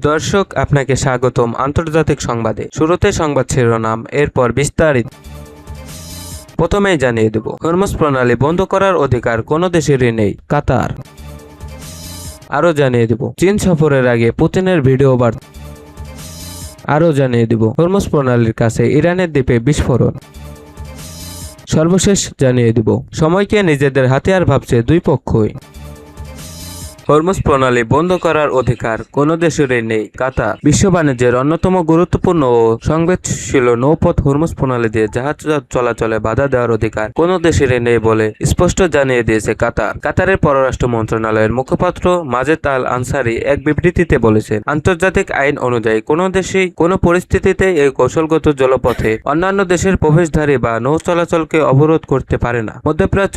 দর্শক, আপনাকে স্বাগতম আন্তর্জাতিক সংবাদে। শুরুতে সংবাদ শিরোনাম, এরপর বিস্তারিত। প্রথমেই জানিয়ে দেব, হরমুজ প্রণালী বন্ধ করার অধিকার কোনো দেশেরই নেই, কাতার। আরও জানিয়ে দেব, চীন সফরের আগে পুতিনের ভিডিও বার্তা। আরও জানিয়ে দেব, হরমুজ প্রণালীর কাছে ইরানের দ্বীপে বিস্ফোরণ। সর্বশেষ জানিয়ে দেব, সময়কে নিজেদের হাতিয়ার ভাবছে দুই পক্ষই। হরমুজ প্রণালী বন্ধ করার অধিকার কোনো দেশেরই নেই, কাতার। বিশ্ব বাণিজ্যের অন্যতম গুরুত্বপূর্ণ ও সংবেদনশীল নৌপথ হরমুজ প্রণালী দিয়ে জাহাজ চলাচলে বাধা দেওয়ার অধিকার কোনো দেশেরই নেই বলে স্পষ্ট জানিয়ে দিয়েছে কাতার। কাতারের পররাষ্ট্র মন্ত্রণালয়ের মুখপাত্র মাজেদ আল আনসারি এক বিবৃতিতে বলেছেন, আন্তর্জাতিক আইন অনুযায়ী কোনো দেশেই কোনো পরিস্থিতিতে এই কৌশলগত জলপথে অন্যান্য দেশের প্রবেশধারী বা নৌ চলাচলকে অবরোধ করতে পারে না। মধ্যপ্রাচ্য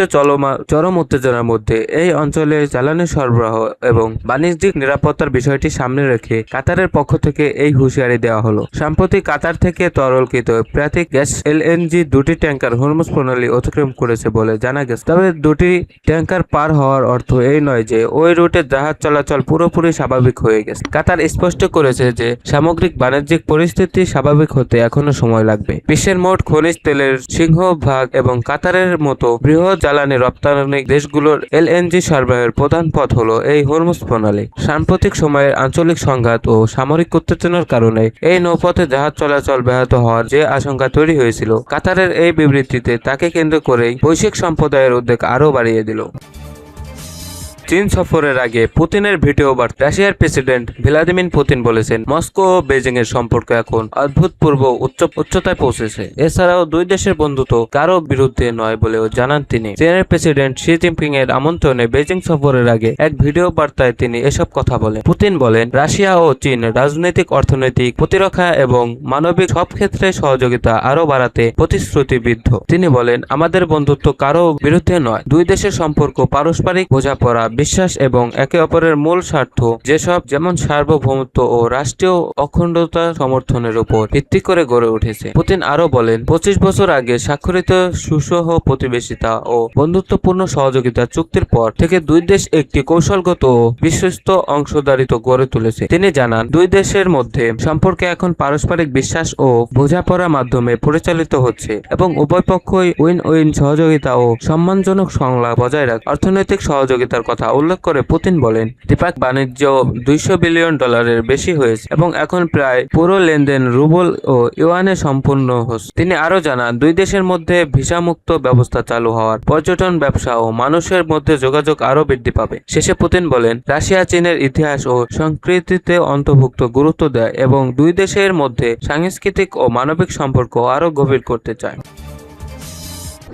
চরম উত্তেজনার মধ্যে এই অঞ্চলে জ্বালানি সরবরাহ এবং বাণিজ্যিক নিরাপত্তার বিষয়টি সামনে রেখে কাতারের পক্ষ থেকে এই হুঁশিয়ারি দেওয়া হলো। সম্প্রতি কাতার থেকে তরলকৃত প্রাকৃতিক গ্যাস এলএনজি দুটি ট্যাঙ্কার হরমুজ প্রণালী অতিক্রম করেছে বলে জানা গেছে। তবে দুটি ট্যাঙ্কার পার হওয়ার অর্থ এই নয় যে ওই রুটে জাহাজ চলাচল পুরোপুরি স্বাভাবিক হয়ে গেছে। কাতার স্পষ্ট করেছে যে সামগ্রিক বাণিজ্যিক পরিস্থিতি স্বাভাবিক হতে এখনো সময় লাগবে। বিশ্বের মোট খনিজ তেলের সিংহভাগ এবং কাতারের মতো বৃহৎ জ্বালানি রপ্তানি দেশগুলোর এলএনজি সরবরাহের প্রধান পথ হলো এই হরমুজ প্রণালী। সাম্প্রতিক সময়ের আঞ্চলিক সংঘাত ও সামরিক উত্তেজনার কারণে এই নৌপথে জাহাজ চলাচল ব্যাহত হওয়ার যে আশঙ্কা তৈরি হয়েছিল, কাতারের এই বিবৃতিতে তাকে কেন্দ্র করেই বৈশ্বিক সম্প্রদায়ের উদ্বেগ আরও বাড়িয়ে দিল। চীন সফরের আগে পুতিনের ভিডিও বার্তা। রাশিয়ার প্রেসিডেন্ট ভ্লাদিমির পুতিন বলেছেন, মস্কো ও বেজিং এর সম্পর্ক এখন অভূতপূর্ব উচ্চতায় পৌঁছেছে। এছাড়াও দুই দেশের বন্ধুত্ব কারো বিরুদ্ধে নয় বলেও জানান তিনি। চীনের প্রেসিডেন্ট শি জিনপিং এর আমন্ত্রণে বেজিং সফরের আগে এক ভিডিও বার্তায় তিনি এসব কথা বলেন। পুতিন বলেন, রাশিয়া ও চীন রাজনৈতিক, অর্থনৈতিক, প্রতিরক্ষা এবং মানবিক সব ক্ষেত্রে সহযোগিতা আরও বাড়াতে প্রতিশ্রুতিবদ্ধ। তিনি বলেন, আমাদের বন্ধুত্ব কারো বিরুদ্ধে নয়। দুই দেশের সম্পর্ক পারস্পরিক বোঝাপড়া, বিশ্বাস এবং একে অপরের মূল স্বার্থ যেমন সার্বভৌমত্ব ও রাষ্ট্রীয় অখণ্ডতা সমর্থনের উপর ভিত্তি করে গড়ে উঠেছে। পুতিন আরো বলেন, 25 বছর আগে স্বাক্ষরিত সুসহ প্রতিবেশিতা ও বন্ধুত্বপূর্ণ সহযোগিতা চুক্তির পর থেকে দুই দেশ একটি কৌশলগত ও বিশ্বস্ত অংশীদারিত্ব গড়ে তুলেছে। তিনি জানান, দুই দেশের মধ্যে সম্পর্কে এখন পারস্পরিক বিশ্বাস ও বোঝাপড়ার মাধ্যমে পরিচালিত হচ্ছে এবং উভয় পক্ষই উইন উইন সহযোগিতা ও সম্মানজনক সংলাপ বজায় রাখে। অর্থনৈতিক সহযোগিতার কথা উল্লেখ করে পুতিন বলেন, দ্বিপাক্ষিক বাণিজ্য $200 বিলিয়ন বেশি হয়েছে এবং এখন প্রায় পুরো লেনদেন রুবল ও ইউয়ানে সম্পূর্ণ হচ্ছে। তিনি আরো জানান, দুই দেশের মধ্যে ভিসামুক্ত ব্যবস্থা চালু হওয়ার পর্যটন, ব্যবসা ও মানুষের মধ্যে যোগাযোগ আরো বৃদ্ধি পাবে। শেষে পুতিন বলেন, রাশিয়া চীনের ইতিহাস ও সংস্কৃতিতে অন্তর্ভুক্ত গুরুত্ব দেয় এবং দুই দেশের মধ্যে সাংস্কৃতিক ও মানবিক সম্পর্ক আরো গভীর করতে চায়।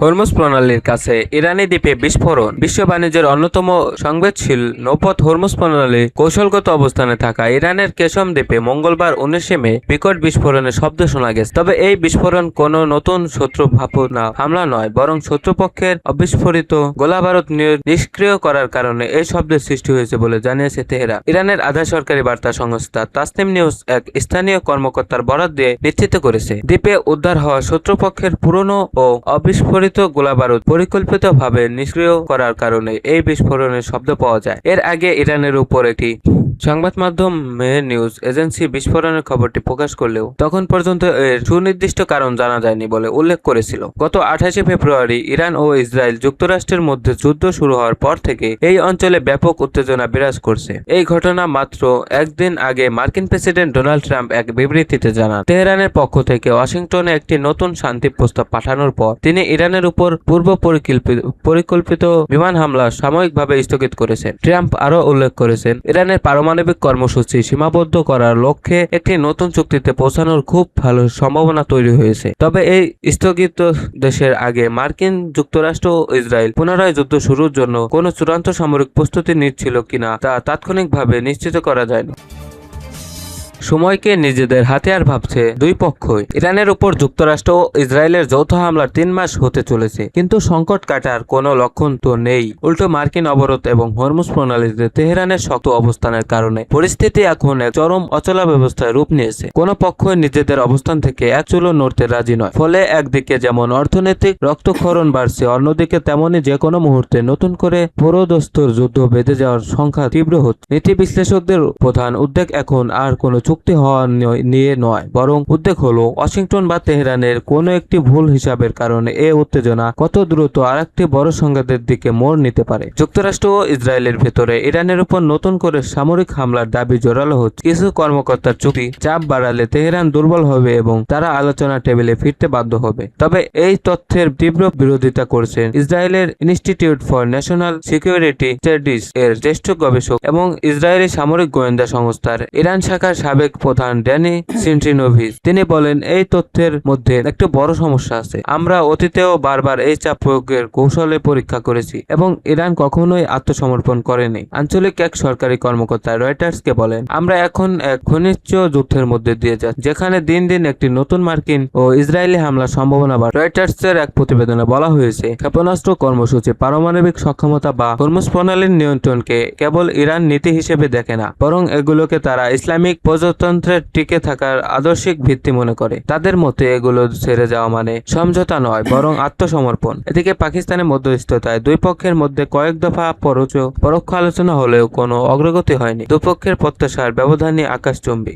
হরমুজ প্রণালীর কাছে ইরানি দ্বীপে বিস্ফোরণ। বিশ্ব বাণিজ্যের অন্যতম সংবেদনশীল নৌপথ হরমুজ প্রণালী কৌশলগত অবস্থানে থাকা ইরানের কেশম দ্বীপে মঙ্গলবার 19 মে বিকট বিস্ফোরণের শব্দ শোনা গেছে। তবে এই বিস্ফোরণ কোনো নতুন শত্রু হামলা নয়, বরং শত্রুপক্ষের অবিস্ফোরিত গোলাবারুদ নিষ্ক্রিয় করার কারণে এই শব্দের সৃষ্টি হয়েছে বলে জানিয়েছে তেহরান। ইরানের আধা সরকারি বার্তা সংস্থা তাসনিম নিউজ এক স্থানীয় কর্মকর্তার বরাত দিয়ে নিশ্চিত করেছে, দ্বীপে উদ্ধার হওয়া শত্রুপক্ষের পুরনো ও অবিস্ফোরিত গোলাবারুদ পরিকল্পিতভাবে নিষ্ক্রিয় করার কারণে এই বিস্ফোরণের শব্দ পাওয়া যায়। এর আগে ইরানের উপর একটি সংবাদ মাধ্যম মেহের নিউজ এজেন্সি বিস্ফোরণের খবরটি প্রকাশ করলেও তখন পর্যন্ত এর সুনির্দিষ্ট কারণ জানা যায়নি বলে উল্লেখ করেছিল। গত 28 ফেব্রুয়ারি ইরান ও ইসরায়েল যুক্তরাষ্ট্রের মধ্যে যুদ্ধ শুরু হওয়ার পর থেকে এই অঞ্চলে ব্যাপক উত্তেজনা বিরাজ করছে। এই ঘটনা মাত্র একদিন আগে মার্কিন প্রেসিডেন্ট ডোনাল্ড ট্রাম্প এক বিবৃতিতে জানান, তেহরানের পক্ষ থেকে ওয়াশিংটনে একটি নতুন শান্তি প্রস্তাব পাঠানোর পর তিনি ইরানের উপর পূর্ব পরিকল্পিত বিমান হামলা সাময়িকভাবে স্থগিত করেছেন। ট্রাম্প আরও উল্লেখ করেছেন, ইরানের পারমাণবিক কর্মসূচি সীমাবদ্ধ করার লক্ষ্যে একটি নতুন চুক্তিতে পৌঁছানোর খুব ভালো সম্ভাবনা তৈরি হয়েছে। তবে এই স্থগিত দেশের আগে মার্কিন যুক্তরাষ্ট্র ও ইসরায়েল পুনরায় যুদ্ধ শুরুর জন্য কোনো চূড়ান্ত সামরিক প্রস্তুতি নিচ্ছিল কিনা তা তাৎক্ষণিকভাবে নিশ্চিত করা যায়নি। সময়কে নিজেদের হাতিয়ার ভাবছে দুই পক্ষই। ইরানের উপর যুক্তরাষ্ট্র ও ইসরায়েলের যৌথ হামলার 3 মাস হতে চলেছে, কিন্তু সংকট কাটার কোনো লক্ষণ তো নেই। উল্টো মার্কিন অবরোধ এবং হরমুজ প্রণালীতে তেহরানের শক্ত অবস্থানের কারণে পরিস্থিতি এখন এক চরম অচলাবস্থায় রূপ নিয়েছে। কোনো পক্ষই নিজেদের অবস্থান থেকে এক চুলো নড়তে রাজি নয়। ফলে একদিকে যেমন অর্থনৈতিক রক্তক্ষরণ বাড়ছে, অন্যদিকে তেমনি যে কোনো মুহূর্তে নতুন করে পুরোদস্তুর যুদ্ধ বেঁধে যাওয়ার সংখ্যা তীব্র হচ্ছে। নীতি বিশ্লেষকদের প্রধান উদ্বেগ এখন আর কোনো চুক্তি হওয়া নিয়ে নয়, বরং উদ্বেগ হলো ওয়াশিংটন বা তেহরানের কোনো একটি ভুল হিসাবের কারণে এ উত্তেজনা কত দ্রুত আরেকটি বড় সংঘাতের দিকে মোড় নিতে পারে। যুক্তরাষ্ট্র ও ইসরায়েলের ভেতরে ইরানের উপর নতুন করে সামরিক হামলার দাবি জোরালো হচ্ছে। কিছু কর্মকর্তার চুক্তি চাপ বাড়ালে তেহরান দুর্বল হবে এবং তারা আলোচনা টেবিলে ফিরতে বাধ্য হবে। তবে এই তথ্যের তীব্র বিরোধিতা করছেন ইসরায়েলের institute for national security studies এর জ্যেষ্ঠ গবেষক এবং ইসরায়েলি সামরিক গোয়েন্দা সংস্থার ইরান শাখার সাবেক প্রধান ড্যানি সিন্ট্রিনোভিচ। তিনি বলেন, এই তথ্যের মধ্যে একটি বড় সমস্যা আছে। আমরা অতীতেও বারবার এই চাপ প্রয়োগের কৌশলে পরীক্ষা করেছি এবং ইরান কখনোই আত্মসমর্পণ করেনি। আঞ্চলিক এক সরকারি কর্মকর্তা রয়টার্সকে বলেন, আমরা এখন এক ঘনিষ্ঠ যুদ্ধের মধ্যে দিয়ে যাচ্ছি, যেখানে দিন দিন একটি নতুন মার্কিন ও ইসরায়েলি হামলার সম্ভাবনা বাড়ে। রয়টার্সের এক প্রতিবেদনে বলা হয়েছে, ক্ষেপণাস্ত্র কর্মসূচি, পারমাণবিক সক্ষমতা বা হরমুজ প্রণালীর নিয়ন্ত্রণকে কেবল ইরান নীতি হিসেবে দেখে না, বরং এগুলোকে তারা ইসলামিক প্রজাতন্ত্রের টিকে থাকার আদর্শিক ভিত্তি মনে করে। তাদের মতে এগুলো ছেড়ে যাওয়া মানে সমঝোতা নয়, বরং আত্মসমর্পণ। এদিকে পাকিস্তানের মধ্যস্থতায় দুই পক্ষের মধ্যে কয়েক দফা পরোক্ষ আলোচনা হলেও কোনো অগ্রগতি হয়নি। দুপক্ষের প্রত্যাশার ব্যবধানই আকাশচুম্বী।